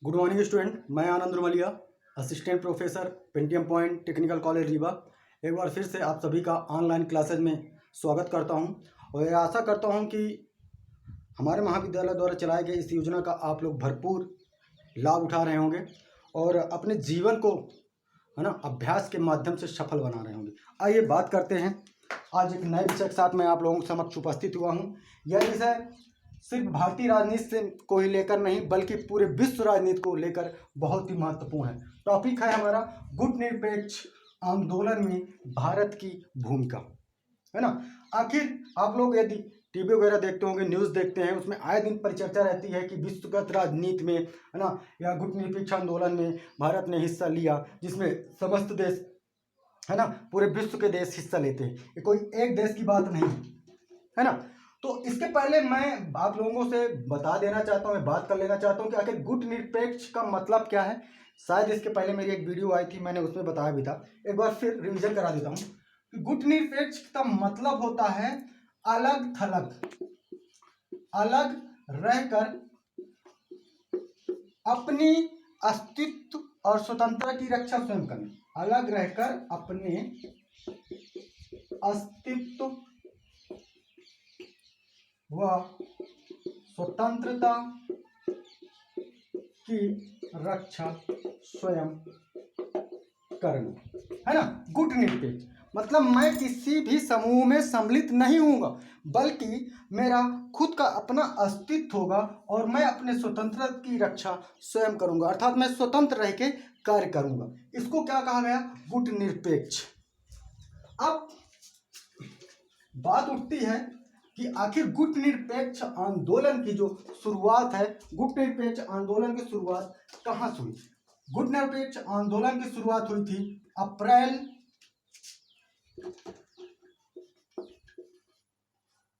Good morning student, मैं Anand Rumaliya, assistant professor Pentium point technical college Rewa. एक बार फिर से आप सभी का ऑनलाइन क्लासेज में स्वागत करता हूं और यह आशा करता हूं कि हमारे महाविद्यालय द्वारा चलाए गए इस योजना का आप लोग भरपूर लाभ उठा रहे होंगे और अपने जीवन को अभ्यास के माध्यम से सफल बना रहे होंगे। आइए बात करते हैं। आज एक नए विषय के साथ मैं आप लोगों के समक्ष उपस्थित हुआ हूँ। यह विषय सिर्फ भारतीय राजनीति से को ही लेकर नहीं बल्कि पूरे विश्व राजनीति को लेकर बहुत ही महत्वपूर्ण है। टॉपिक है हमारा गुटनिरपेक्ष आंदोलन में भारत की भूमिका, है ना। आखिर आप लोग यदि टीवी वगैरह देखते होंगे, न्यूज़ देखते हैं, उसमें आए दिन परिचर्चा रहती है कि विश्वगत राजनीति में, है ना, या गुटनिरपेक्ष आंदोलन में भारत ने हिस्सा लिया, जिसमें समस्त देश, है ना, पूरे विश्व के देश हिस्सा लेते हैं। ये कोई एक देश की बात नहीं है ना। तो इसके पहले मैं आप लोगों से बता देना चाहता हूँ, मैं बात कर लेना चाहता हूँ कि आखिर गुटनिरपेक्ष का मतलब क्या है। शायद इसके पहले मेरी एक वीडियो आई थी, मैंने उसमें बताया भी था। एक बार फिर रिवीजन करा देता हूँ कि गुटनिरपेक्ष का मतलब होता है अलग थलग, अलग रहकर अपनी अस्तित्व और स्वतंत्रता की रक्षा स्वयं करना। अलग रहकर अपने अस्तित्व व स्वतंत्रता की रक्षा स्वयं करना, है ना। गुटनिरपेक्ष मतलब मैं किसी भी समूह में सम्मिलित नहीं हूँगा, बल्कि मेरा खुद का अपना अस्तित्व होगा और मैं अपने स्वतंत्रता की रक्षा स्वयं करूँगा, अर्थात मैं स्वतंत्र रह के कार्य करूँगा। इसको क्या कहा गया? गुटनिरपेक्ष। अब बात उठती है कि आखिर गुटनिरपेक्ष आंदोलन की जो शुरुआत है, गुटनिरपेक्ष आंदोलन की शुरुआत कहाँ से हुई? गुटनिरपेक्ष आंदोलन की शुरुआत हुई थी अप्रैल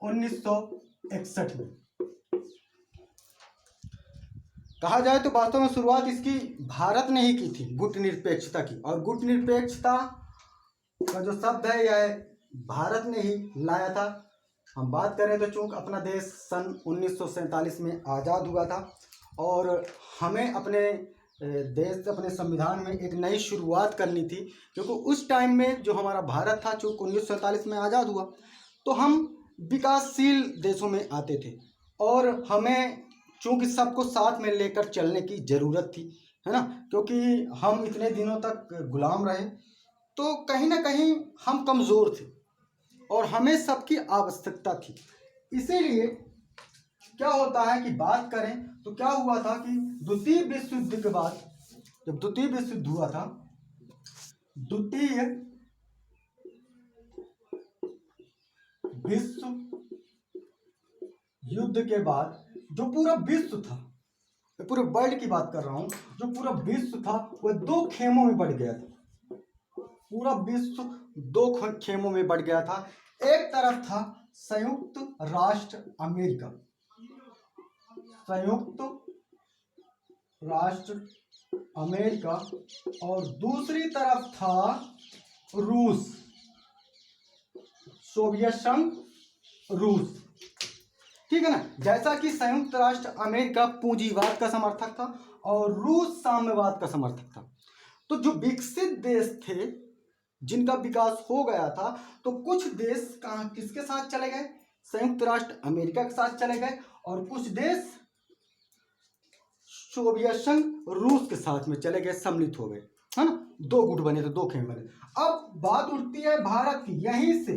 1961 में। कहा जाए तो वास्तव में शुरुआत इसकी भारत ने ही की थी, गुटनिरपेक्षता की। और गुटनिरपेक्षता का जो शब्द है यह भारत ने ही लाया था। हम बात करें तो चूंकि अपना देश सन 1947 में आज़ाद हुआ था और हमें अपने देश, अपने संविधान में एक नई शुरुआत करनी थी, क्योंकि उस टाइम में जो हमारा भारत था, चूंकि 1947 में आज़ाद हुआ, तो हम विकासशील देशों में आते थे और हमें चूंकि सबको साथ में लेकर चलने की ज़रूरत थी, है ना, क्योंकि हम इतने दिनों तक गुलाम रहे तो कहीं ना कहीं हम कमज़ोर थे और हमें सबकी आवश्यकता थी। इसीलिए क्या होता है कि बात करें तो क्या हुआ था कि द्वितीय विश्व युद्ध के बाद, जब द्वितीय विश्व युद्ध हुआ था, द्वितीय विश्व युद्ध के बाद जो पूरा विश्व था, पूरे वर्ल्ड की बात कर रहा हूं, जो पूरा विश्व था वह दो खेमों में बढ़ गया था। पूरा विश्व दो खेमों में बढ़ गया था। एक तरफ था संयुक्त राष्ट्र अमेरिका, संयुक्त राष्ट्र अमेरिका, और दूसरी तरफ था रूस, सोवियत संघ रूस। ठीक है ना। जैसा कि संयुक्त राष्ट्र अमेरिका पूंजीवाद का समर्थक था और रूस साम्यवाद का समर्थक था। तो जो विकसित देश थे जिनका विकास हो गया था, तो कुछ देश कहाँ किसके साथ चले गए? संयुक्त राष्ट्र अमेरिका के साथ चले गए और कुछ देश सोवियत संघ रूस के साथ में चले गए, सम्मिलित हो गए, है ना। दो गुट बने थे, दो खेमे बने। अब बात उठती है भारत की। यहीं से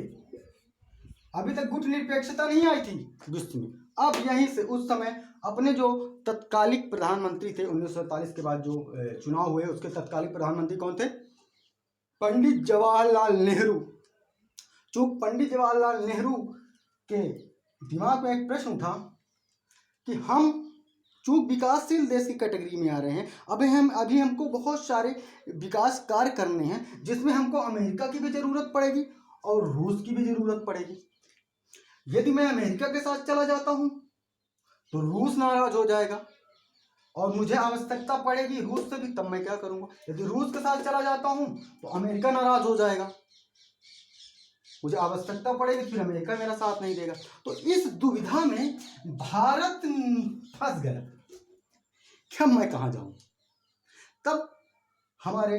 अभी तक गुटनिरपेक्षता नहीं आई थी विश्व में। अब यहीं से उस समय अपने जो तत्कालिक प्रधानमंत्री थे, 1947 के बाद जो चुनाव हुए, उसके तत्कालिक प्रधानमंत्री कौन थे? पंडित जवाहरलाल नेहरू। चूंकि पंडित जवाहरलाल नेहरू के दिमाग में एक प्रश्न उठा कि हम चूंकि विकासशील देश की कैटेगरी में आ रहे हैं, अभी हमको बहुत सारे विकास कार्य करने हैं, जिसमें हमको अमेरिका की भी ज़रूरत पड़ेगी और रूस की भी ज़रूरत पड़ेगी। यदि मैं अमेरिका के साथ चला जाता हूँ तो रूस नाराज हो जाएगा और मुझे आवश्यकता पड़ेगी रूस से भी, तब मैं क्या करूँगा? यदि रूस के साथ चला जाता हूँ तो अमेरिका नाराज हो जाएगा, मुझे आवश्यकता पड़ेगी, फिर अमेरिका मेरा साथ नहीं देगा। तो इस दुविधा में भारत फंस गया। कि अब मैं कहाँ जाऊँ। तब हमारे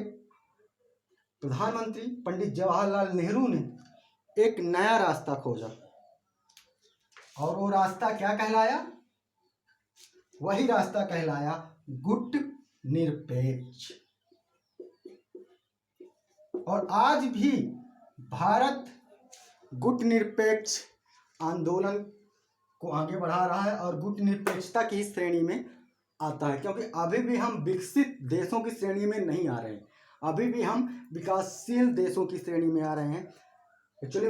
प्रधानमंत्री पंडित जवाहरलाल नेहरू ने एक नया रास्ता खोजा, और वो रास्ता क्या कहलाया? वही रास्ता कहलाया गुट निरपेक्ष। और आज भी भारत गुट निरपेक्ष आंदोलन को आगे बढ़ा रहा है और गुट निरपेक्षता की श्रेणी में आता है, क्योंकि अभी भी हम विकसित देशों की श्रेणी में नहीं आ रहे हैं, अभी भी हम विकासशील देशों की श्रेणी में आ रहे हैं। एक्चुअली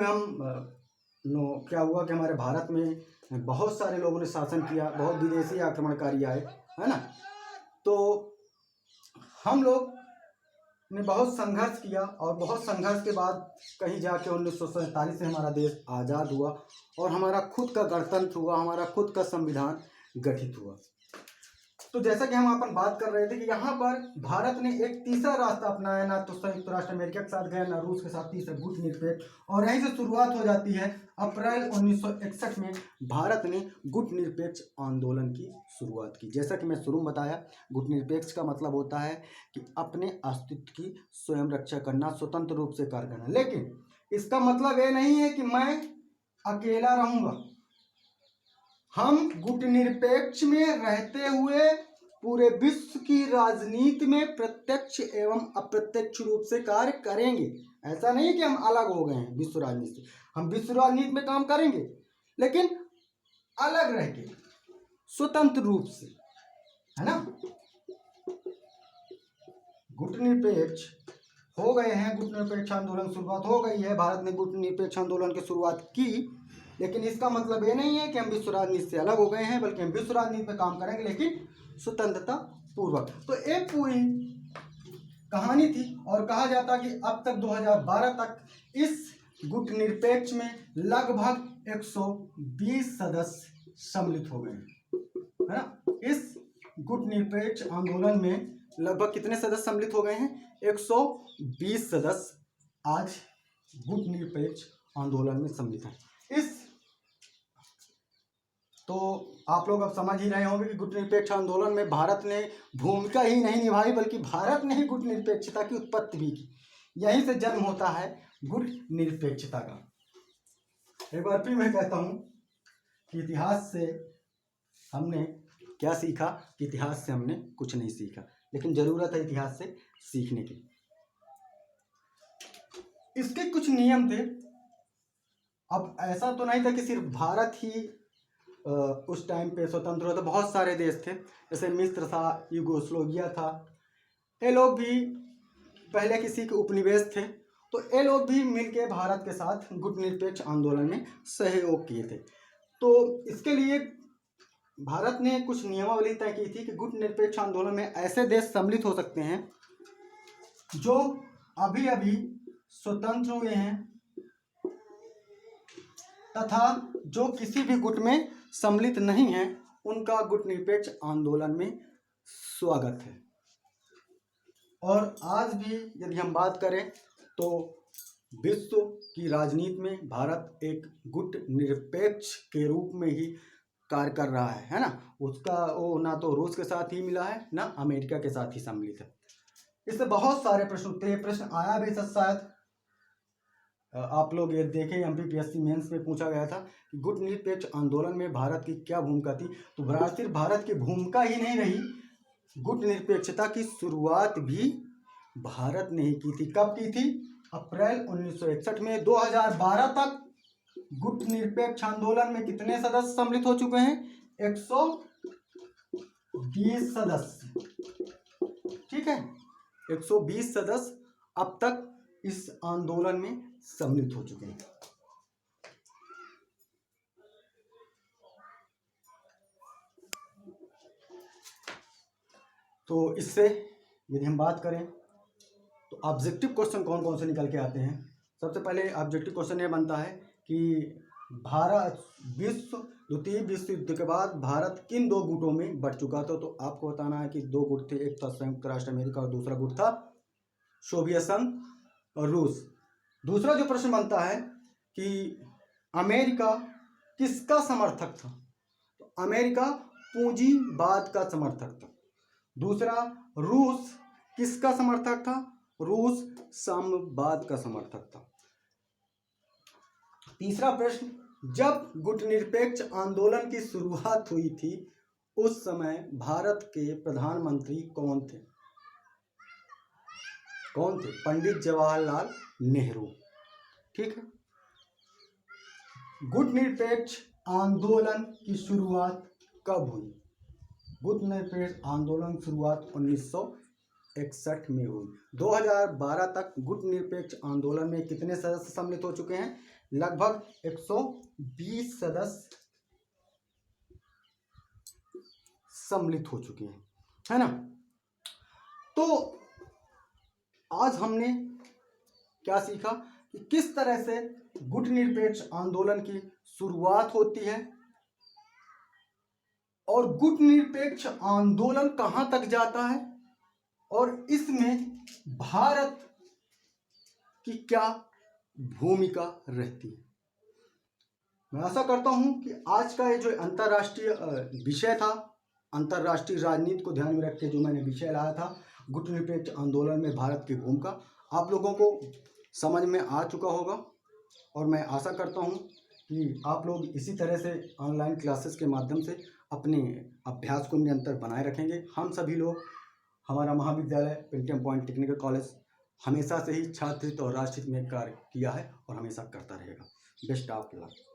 क्या हुआ कि हमारे भारत में बहुत सारे लोगों ने शासन किया, बहुत विदेशी आक्रमणकारी आए, है ना। तो हम लोग ने बहुत संघर्ष किया और बहुत संघर्ष के बाद कहीं जाके 1947 से हमारा देश आज़ाद हुआ और हमारा खुद का गणतंत्र हुआ, हमारा खुद का संविधान गठित हुआ। तो जैसा कि हम अपन बात कर रहे थे कि यहाँ पर भारत ने एक तीसरा रास्ता अपनाया, ना तो संयुक्त राष्ट्र अमेरिका के साथ गया, ना रूस के साथ, तीसरा गुट निरपेक्ष। और यहीं से शुरुआत हो जाती है अप्रैल 1961 में भारत ने गुट निरपेक्ष आंदोलन की शुरुआत की। जैसा कि मैं शुरू में बताया, गुट निरपेक्ष का मतलब होता है कि अपने अस्तित्व की स्वयं रक्षा करना, स्वतंत्र रूप से कार्य करना। लेकिन इसका मतलब ये नहीं है कि मैं अकेला रहूँगा। हम गुट निरपेक्ष में रहते हुए पूरे विश्व की राजनीति में प्रत्यक्ष एवं अप्रत्यक्ष रूप से कार्य करेंगे। ऐसा नहीं कि हम अलग हो गए हैं विश्व राजनीति से, हम विश्व राजनीति में काम करेंगे लेकिन अलग रह के, स्वतंत्र रूप से, है ना। गुट निरपेक्ष हो गए हैं, गुट निरपेक्ष आंदोलन शुरुआत हो गई है, भारत ने गुट निरपेक्ष आंदोलन की शुरुआत की। लेकिन इसका मतलब ये नहीं है कि हम विश्व राजनीति से अलग हो गए हैं, बल्कि हम विश्व राजनीति में काम करेंगे लेकिन स्वतंत्रता पूर्वक। तो एक पूरी कहानी थी और कहा जाता कि अब तक 2012 तक इस गुट निरपेक्ष में लगभग 120 सदस्य सम्मिलित हो गए हैं, है ना। इस गुट निरपेक्ष आंदोलन में लगभग कितने सदस्य सम्मिलित हो गए हैं? 120 सदस्य आज गुट निरपेक्ष आंदोलन में सम्मिलित हैं। तो आप लोग अब समझ ही रहे होंगे कि गुट निरपेक्ष आंदोलन में भारत ने भूमिका ही नहीं निभाई, बल्कि भारत ने ही गुट निरपेक्षता की उत्पत्ति भी की। यहीं से जन्म होता है गुट निरपेक्षता का। एक बार फिर मैं कहता हूँ कि इतिहास से हमने क्या सीखा? कि इतिहास से हमने कुछ नहीं सीखा, लेकिन जरूरत है इतिहास से सीखने की। इसके कुछ नियम थे। अब ऐसा तो नहीं था कि सिर्फ भारत ही उस टाइम पे स्वतंत्र हुआ, तो बहुत सारे देश थे, जैसे मिस्र था, यूगोस्लाविया था। ये लोग भी पहले किसी के उपनिवेश थे, तो ये लोग भी मिलके भारत के साथ गुट निरपेक्ष आंदोलन में सहयोग किए थे। तो इसके लिए भारत ने कुछ नियमावली तय की थी कि गुट निरपेक्ष आंदोलन में ऐसे देश सम्मिलित हो सकते हैं जो अभी अभी स्वतंत्र हुए हैं तथा जो किसी भी गुट में सम्मिलित नहीं है, उनका गुट निरपेक्ष आंदोलन में स्वागत है। और आज भी यदि हम बात करें तो विश्व की राजनीति में भारत एक गुट निरपेक्ष के रूप में ही कार्य कर रहा है ना। उसका वो ना तो रूस के साथ ही मिला है, ना अमेरिका के साथ ही सम्मिलित है। इससे बहुत सारे प्रश्न उठते हैं। प्रश्न आया भी शायद आप लोग ये देखें, MPPSC मेंस में पूछा गया था कि गुट निरपेक्ष आंदोलन में भारत की क्या भूमिका थी। तो सिर्फ भारत की भूमिका ही नहीं रही, गुट निरपेक्षता की शुरुआत भी भारत ने ही की थी। कब की थी? अप्रैल 1961 में। 2012 तक गुट निरपेक्ष आंदोलन में कितने सदस्य सम्मिलित हो चुके हैं? 120 सदस्य। ठीक है, 120 सदस्य अब तक इस आंदोलन में सम्मिलित हो चुके हैं। तो इससे यदि हम बात करें तो ऑब्जेक्टिव क्वेश्चन कौन कौन से निकल के आते हैं। सबसे पहले ऑब्जेक्टिव क्वेश्चन ये बनता है कि भारत द्वितीय विश्व युद्ध के बाद भारत किन दो गुटों में बढ़ चुका था। तो आपको बताना है कि दो गुट थे, एक था संयुक्त राष्ट्र अमेरिका और दूसरा गुट था सोवियत संघ और रूस। दूसरा जो प्रश्न बनता है कि अमेरिका किसका समर्थक था। तो अमेरिका पूंजीवाद का समर्थक था। दूसरा, रूस किसका समर्थक था? रूस साम्यवाद का समर्थक था। तीसरा प्रश्न, जब गुटनिरपेक्ष आंदोलन की शुरुआत हुई थी उस समय भारत के प्रधानमंत्री कौन थे? कौन थे? पंडित जवाहरलाल नेहरू। ठीक है। गुटनिरपेक्ष आंदोलन की शुरुआत कब हुई? गुटनिरपेक्ष आंदोलन की शुरुआत 1961 में हुई। 2012 तक गुटनिरपेक्ष आंदोलन में कितने सदस्य सम्मिलित हो चुके हैं? लगभग 120 सदस्य सम्मिलित हो चुके हैं, है ना। तो आज हमने क्या सीखा कि किस तरह से गुटनिरपेक्ष आंदोलन की शुरुआत होती है और गुटनिरपेक्ष आंदोलन कहां तक जाता है और इसमें भारत की क्या भूमिका रहती है। मैं आशा करता हूं कि आज का ये जो अंतर्राष्ट्रीय विषय था, अंतर्राष्ट्रीय राजनीति को ध्यान में रख के जो मैंने विषय लाया था, गुटनिरपेक्ष आंदोलन में भारत की भूमिका, आप लोगों को समझ में आ चुका होगा। और मैं आशा करता हूं कि आप लोग इसी तरह से ऑनलाइन क्लासेस के माध्यम से अपने अभ्यास को निरंतर बनाए रखेंगे। हम सभी लोग, हमारा महाविद्यालय पेंटियम पॉइंट टेक्निकल कॉलेज हमेशा से ही छात्र हित और राष्ट्र हित में कार्य किया है और हमेशा करता रहेगा। Best of luck.